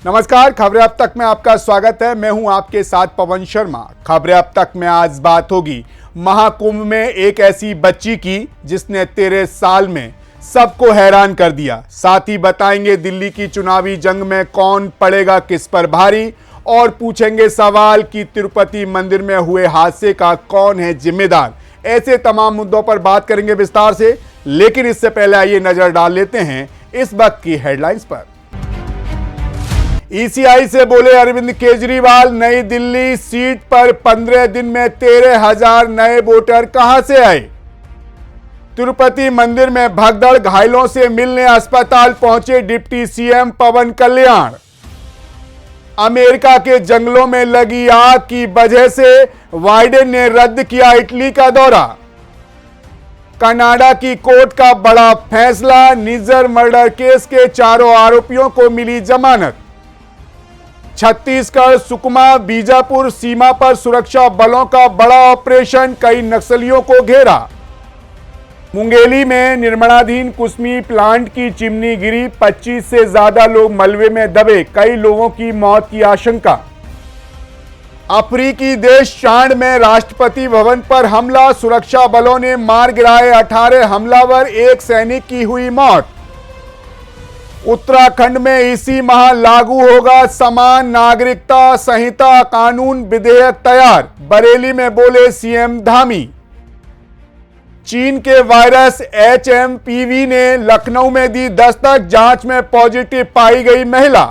नमस्कार, खबरें अब तक में आपका स्वागत है। मैं हूं आपके साथ पवन शर्मा। खबरें अब तक में आज बात होगी महाकुंभ में एक ऐसी बच्ची की जिसने 13 साल में सबको हैरान कर दिया। साथ ही बताएंगे दिल्ली की चुनावी जंग में कौन पड़ेगा किस पर भारी, और पूछेंगे सवाल कि तिरुपति मंदिर में हुए हादसे का कौन है जिम्मेदार। ऐसे तमाम मुद्दों पर बात करेंगे विस्तार से, लेकिन इससे पहले आइए नजर डाल लेते हैं इस वक्त की हेडलाइंस पर। ईसीआई से बोले अरविंद केजरीवाल, नई दिल्ली सीट पर 15 दिन में 13,000 नए वोटर कहां से आए। तिरुपति मंदिर में भगदड़, घायलों से मिलने अस्पताल पहुंचे डिप्टी सीएम पवन कल्याण। अमेरिका के जंगलों में लगी आग की वजह से बाइडेन ने रद्द किया इटली का दौरा। कनाडा की कोर्ट का बड़ा फैसला, निज्जर मर्डर केस के चारों आरोपियों को मिली जमानत। छत्तीसगढ़ सुकमा बीजापुर सीमा पर सुरक्षा बलों का बड़ा ऑपरेशन, कई नक्सलियों को घेरा। मुंगेली में निर्माणाधीन कुसमी प्लांट की चिमनी गिरी, 25 से ज्यादा लोग मलबे में दबे, कई लोगों की मौत की आशंका। अफ्रीकी देश चाड में राष्ट्रपति भवन पर हमला, सुरक्षा बलों ने मार गिराए 18 हमलावर, एक सैनिक की हुई मौत। उत्तराखंड में इसी माह लागू होगा समान नागरिकता संहिता कानून, विधेयक तैयार, बरेली में बोले सीएम धामी। चीन के वायरस HMPV ने लखनऊ में दी दस्तक, जांच में पॉजिटिव पाई गई महिला।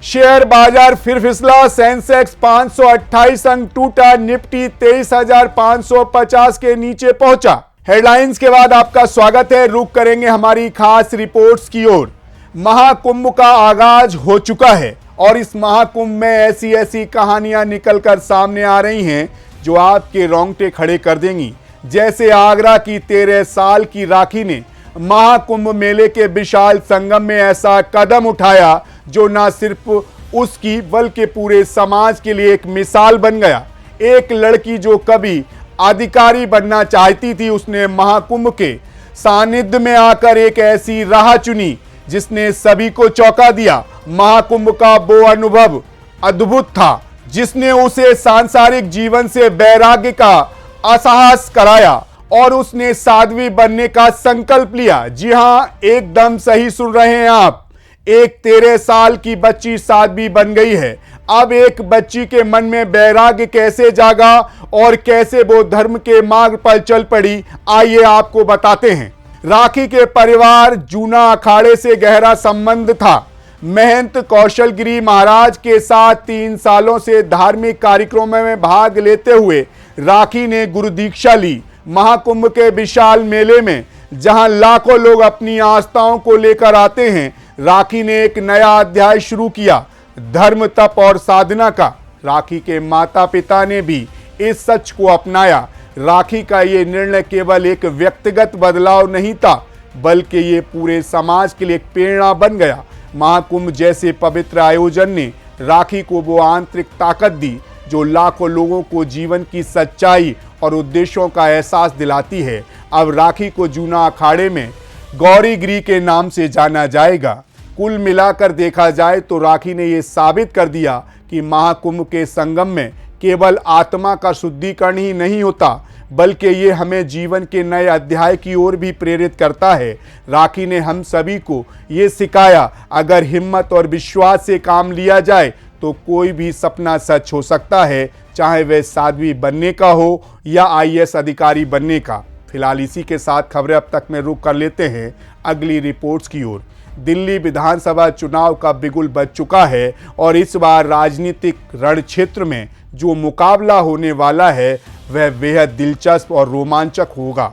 शेयर बाजार फिर फिसला, सेंसेक्स 528 अंक टूटा, निफ्टी 23,550 के नीचे पहुंचा। हेडलाइंस के बाद आपका स्वागत है। रुक करेंगे हमारी खास रिपोर्ट्स की ओर। महाकुंभ का आगाज हो चुका है और इस महाकुंभ में ऐसी ऐसी कहानियां निकलकर सामने आ रही हैं जो आपके रोंगटे खड़े कर देंगी। जैसे आगरा की 13 साल की राखी ने महाकुंभ मेले के विशाल संगम में ऐसा कदम उठाया जो न सिर्फ उसकी बल्कि पूरे समाज के लिए एक मिसाल बन गया। एक लड़की जो कभी अधिकारी बनना चाहती थी, उसने महाकुंभ के सानिध्य में आकर एक ऐसी राह चुनी जिसने सभी को चौंका दिया। महाकुंभ का वो अनुभव अद्भुत था जिसने उसे सांसारिक जीवन से वैराग्य का असहस कराया और उसने साध्वी बनने का संकल्प लिया। जी हां, एकदम सही सुन रहे हैं आप। एक 13 साल की बच्ची साध्वी बन गई है। अब एक बच्ची के मन में वैराग्य कैसे जागा और कैसे वो धर्म के मार्ग पर चल पड़ी, आइए आपको बताते हैं। राखी के परिवार जूना अखाड़े से गहरा संबंध था। महंत कौशलगिरी महाराज के साथ 3 सालों से धार्मिक कार्यक्रमों में भाग लेते हुए राखी ने गुरु दीक्षा ली। महाकुंभ के विशाल मेले में जहां लाखों लोग अपनी आस्थाओं को लेकर आते हैं, राखी ने एक नया अध्याय शुरू किया, धर्म, तप और साधना का। राखी के माता पिता ने भी इस सच को अपनाया। राखी का ये निर्णय केवल एक व्यक्तिगत बदलाव नहीं था, बल्कि ये पूरे समाज के लिए एक प्रेरणा बन गया। महाकुंभ जैसे पवित्र आयोजन ने राखी को वो आंतरिक ताकत दी जो लाखों लोगों को जीवन की सच्चाई और उद्देश्यों का एहसास दिलाती है। अब राखी को जूना अखाड़े में गौरीगिरी के नाम से जाना जाएगा। कुल मिलाकर देखा जाए तो राखी ने यह साबित कर दिया कि महाकुंभ के संगम में केवल आत्मा का शुद्धिकरण ही नहीं होता, बल्कि ये हमें जीवन के नए अध्याय की ओर भी प्रेरित करता है। राखी ने हम सभी को ये सिखाया, अगर हिम्मत और विश्वास से काम लिया जाए तो कोई भी सपना सच हो सकता है, चाहे वह साध्वी बनने का हो या IAS अधिकारी बनने का। फिलहाल इसी के साथ खबरें अब तक में रुक कर लेते हैं अगली रिपोर्ट्स की ओर। दिल्ली विधानसभा चुनाव का बिगुल बज चुका है और इस बार राजनीतिक रण क्षेत्र में जो मुकाबला होने वाला है वह बेहद दिलचस्प और रोमांचक होगा।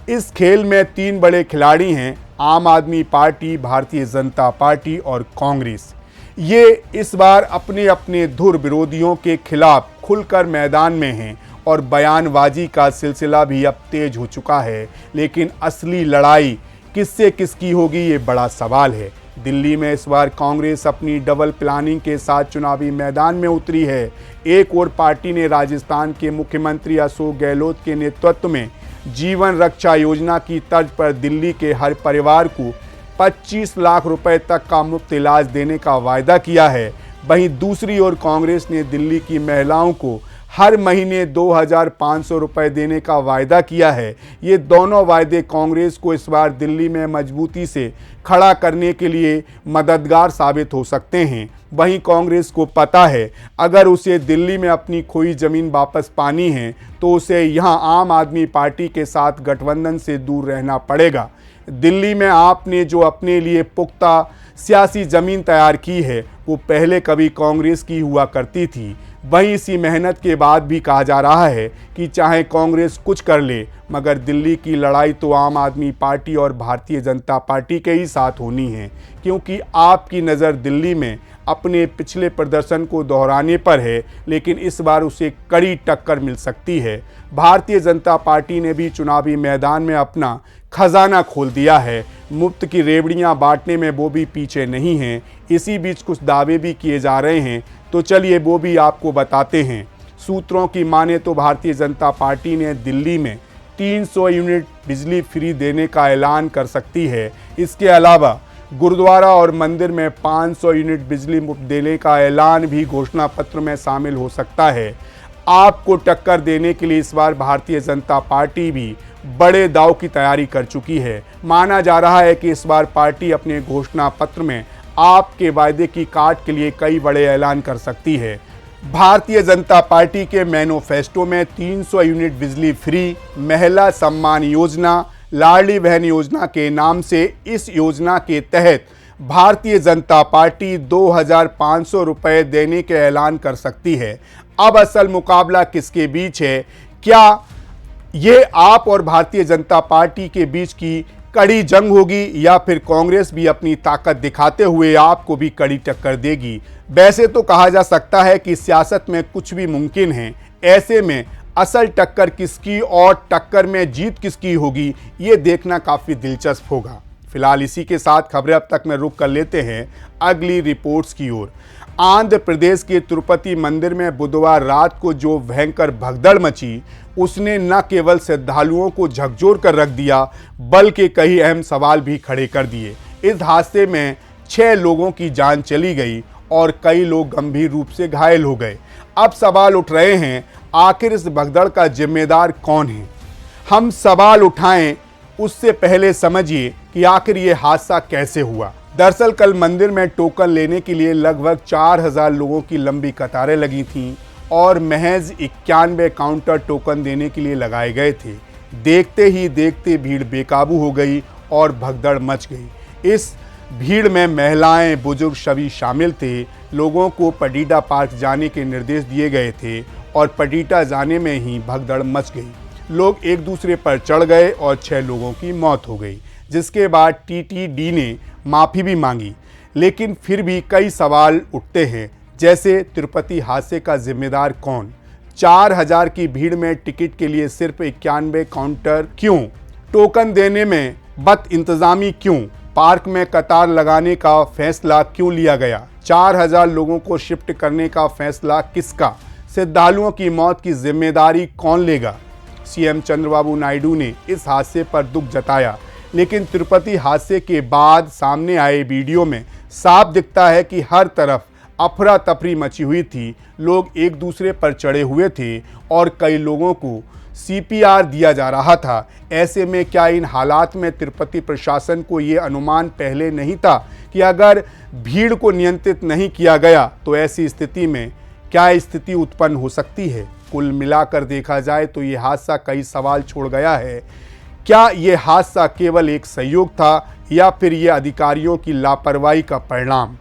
इस खेल में 3 बड़े खिलाड़ी हैं, आम आदमी पार्टी, भारतीय जनता पार्टी और कांग्रेस। ये इस बार अपने अपने धुर विरोधियों के खिलाफ खुलकर मैदान में हैं और बयानबाजी का सिलसिला भी अब तेज हो चुका है। लेकिन असली लड़ाई किससे किसकी होगी, ये बड़ा सवाल है। दिल्ली में इस बार कांग्रेस अपनी डबल प्लानिंग के साथ चुनावी मैदान में उतरी है। एक और पार्टी ने राजस्थान के मुख्यमंत्री अशोक गहलोत के नेतृत्व में जीवन रक्षा योजना की तर्ज पर दिल्ली के हर परिवार को 25 लाख रुपए तक का मुफ्त इलाज देने का वायदा किया है। वहीं दूसरी ओर कांग्रेस ने दिल्ली की महिलाओं को हर महीने 2,500 रुपए देने का वायदा किया है। ये दोनों वायदे कांग्रेस को इस बार दिल्ली में मजबूती से खड़ा करने के लिए मददगार साबित हो सकते हैं। वहीं कांग्रेस को पता है अगर उसे दिल्ली में अपनी खोई जमीन वापस पानी है तो उसे यहां आम आदमी पार्टी के साथ गठबंधन से दूर रहना पड़ेगा। दिल्ली में आपने जो अपने लिए पुख्ता सियासी जमीन तैयार की है वो पहले कभी कांग्रेस की हुआ करती थी। वहीं इसी मेहनत के बाद भी कहा जा रहा है कि चाहे कांग्रेस कुछ कर ले मगर दिल्ली की लड़ाई तो आम आदमी पार्टी और भारतीय जनता पार्टी के ही साथ होनी है, क्योंकि आपकी नज़र दिल्ली में अपने पिछले प्रदर्शन को दोहराने पर है, लेकिन इस बार उसे कड़ी टक्कर मिल सकती है। भारतीय जनता पार्टी ने भी चुनावी मैदान में अपना खजाना खोल दिया है। मुफ्त की रेवड़ियां बांटने में वो भी पीछे नहीं हैं। इसी बीच कुछ दावे भी किए जा रहे हैं, तो चलिए वो भी आपको बताते हैं। सूत्रों की माने तो भारतीय जनता पार्टी ने दिल्ली में 300 यूनिट बिजली फ्री देने का ऐलान कर सकती है। इसके अलावा गुरुद्वारा और मंदिर में 500 यूनिट बिजली मुफ्त देने का ऐलान भी घोषणा पत्र में शामिल हो सकता है। आपको टक्कर देने के लिए इस बार भारतीय जनता पार्टी भी बड़े दाव की तैयारी कर चुकी है। माना जा रहा है कि इस बार पार्टी अपने घोषणा पत्र में आपके वायदे की काट के लिए कई बड़े ऐलान कर सकती है। भारतीय जनता पार्टी के मैनिफेस्टो में 300 यूनिट बिजली फ्री, महिला सम्मान योजना, लाडली बहन योजना के नाम से इस योजना के तहत भारतीय जनता पार्टी 2,500 रुपए देने के ऐलान कर सकती है। अब असल मुकाबला किसके बीच है? क्या ये आप और भारतीय जनता पार्टी के बीच की कड़ी जंग होगी या फिर कांग्रेस भी अपनी ताकत दिखाते हुए आपको भी कड़ी टक्कर देगी? वैसे तो कहा जा सकता है कि सियासत में कुछ भी मुमकिन है। ऐसे में असल टक्कर किसकी और टक्कर में जीत किसकी होगी ये देखना काफ़ी दिलचस्प होगा। फिलहाल इसी के साथ खबरें अब तक में रुक कर लेते हैं अगली रिपोर्ट्स की ओर। आंध्र प्रदेश के तिरुपति मंदिर में बुधवार रात को जो भयंकर भगदड़ मची उसने न केवल श्रद्धालुओं को झकझोर कर रख दिया बल्कि कई अहम सवाल भी खड़े कर दिए। इस हादसे में 6 लोगों की जान चली गई और कई लोग गंभीर रूप से घायल हो गए। अब सवाल उठ रहे हैं आखिर इस भगदड़ का जिम्मेदार कौन है? हम सवाल उठाएं उससे पहले समझिए कि आखिर ये हादसा कैसे हुआ। दरअसल कल मंदिर में टोकन लेने के लिए लगभग 4,000 लोगों की लंबी कतारें लगी थीं और महज 91 काउंटर टोकन देने के लिए लगाए गए थे। देखते ही देखते भीड़ बेकाबू हो गई और भगदड़ मच गई। इस भीड़ में महिलाएं, बुजुर्ग सभी शामिल थे। लोगों को पडीडा पार्क जाने के निर्देश दिए गए थे और पडीडा जाने में ही भगदड़ मच गई। लोग एक दूसरे पर चढ़ गए और 6 लोगों की मौत हो गई, जिसके बाद टीटीडी ने माफ़ी भी मांगी। लेकिन फिर भी कई सवाल उठते हैं, जैसे तिरुपति हादसे का जिम्मेदार कौन? 4,000 की भीड़ में टिकट के लिए सिर्फ 91 काउंटर क्यों? टोकन देने में बद इंतजामी क्यों? पार्क में कतार लगाने का फैसला क्यों लिया गया? 4,000 लोगों को शिफ्ट करने का फैसला किसका? श्रद्धालुओं की मौत की जिम्मेदारी कौन लेगा? सीएम चंद्रबाबू नायडू ने इस हादसे पर दुख जताया, लेकिन तिरुपति हादसे के बाद सामने आए वीडियो में साफ दिखता है कि हर तरफ अफरा तफरी मची हुई थी। लोग एक दूसरे पर चढ़े हुए थे और कई लोगों को सीपीआर दिया जा रहा था। ऐसे में क्या इन हालात में तिरुपति प्रशासन को ये अनुमान पहले नहीं था कि अगर भीड़ को नियंत्रित नहीं किया गया तो ऐसी स्थिति में क्या स्थिति उत्पन्न हो सकती है? कुल मिलाकर देखा जाए तो ये हादसा कई सवाल छोड़ गया है। क्या ये हादसा केवल एक संयोग था या फिर ये अधिकारियों की लापरवाही का परिणाम?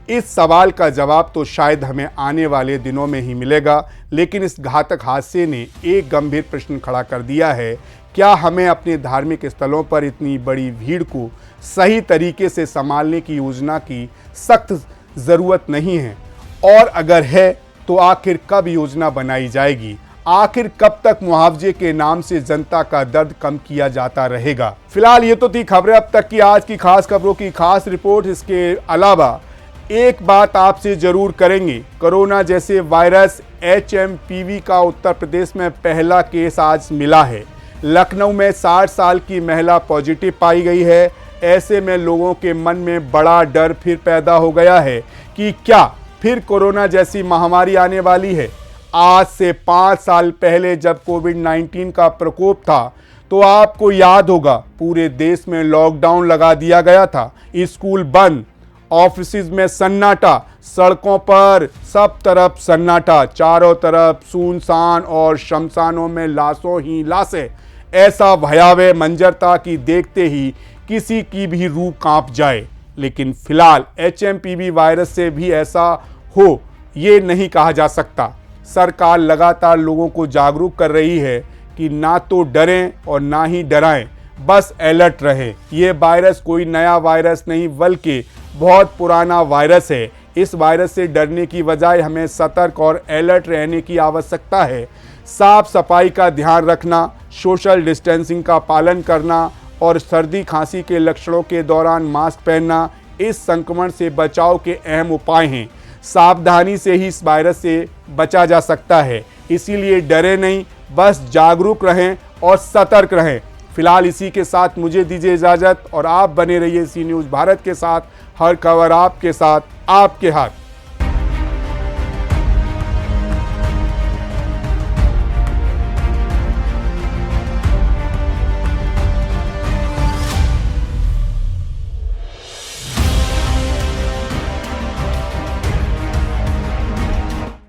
इस सवाल का जवाब तो शायद हमें आने वाले दिनों में ही मिलेगा, लेकिन इस घातक हादसे ने एक गंभीर प्रश्न खड़ा कर दिया है। क्या हमें अपने धार्मिक स्थलों पर इतनी बड़ी भीड़ को सही तरीके से संभालने की योजना की सख्त ज़रूरत नहीं है? और अगर है तो आखिर कब योजना बनाई जाएगी? आखिर कब तक मुआवजे के नाम से जनता का दर्द कम किया जाता रहेगा? फिलहाल ये तो थी खबरें अब तक की आज की खास खबरों की खास रिपोर्ट। इसके अलावा एक बात आपसे जरूर करेंगे, कोरोना जैसे वायरस HMPV का उत्तर प्रदेश में पहला केस आज मिला है। लखनऊ में 60 साल की महिला पॉजिटिव पाई गई है। ऐसे में लोगों के मन में बड़ा डर फिर पैदा हो गया है कि क्या फिर कोरोना जैसी महामारी आने वाली है। आज से 5 साल पहले जब कोविड-19 का प्रकोप था तो आपको याद होगा पूरे देश में लॉकडाउन लगा दिया गया था, स्कूल बंद, ऑफिस में सन्नाटा, सड़कों पर सब तरफ सन्नाटा, चारों तरफ सुनसान और शमशानों में लाशों ही लाशें। ऐसा भयावह मंजर था कि देखते ही किसी की भी रूह कांप जाए। लेकिन फिलहाल HMPV वायरस से भी ऐसा हो ये नहीं कहा जा सकता। सरकार लगातार लोगों को जागरूक कर रही है कि ना तो डरें और ना ही डराएं, बस अलर्ट रहें। ये वायरस कोई नया वायरस नहीं बल्कि बहुत पुराना वायरस है। इस वायरस से डरने की बजाय हमें सतर्क और अलर्ट रहने की आवश्यकता है। साफ सफाई का ध्यान रखना, सोशल डिस्टेंसिंग का पालन करना और सर्दी खांसी के लक्षणों के दौरान मास्क पहनना इस संक्रमण से बचाव के अहम उपाय हैं। सावधानी से ही इस वायरस से बचा जा सकता है, इसीलिए डरे नहीं, बस जागरूक रहें और सतर्क रहें। फिलहाल इसी के साथ मुझे दीजिए इजाज़त और आप बने रहिए सी न्यूज़ भारत के साथ। हर खबर आपके साथ, आपके हाथ।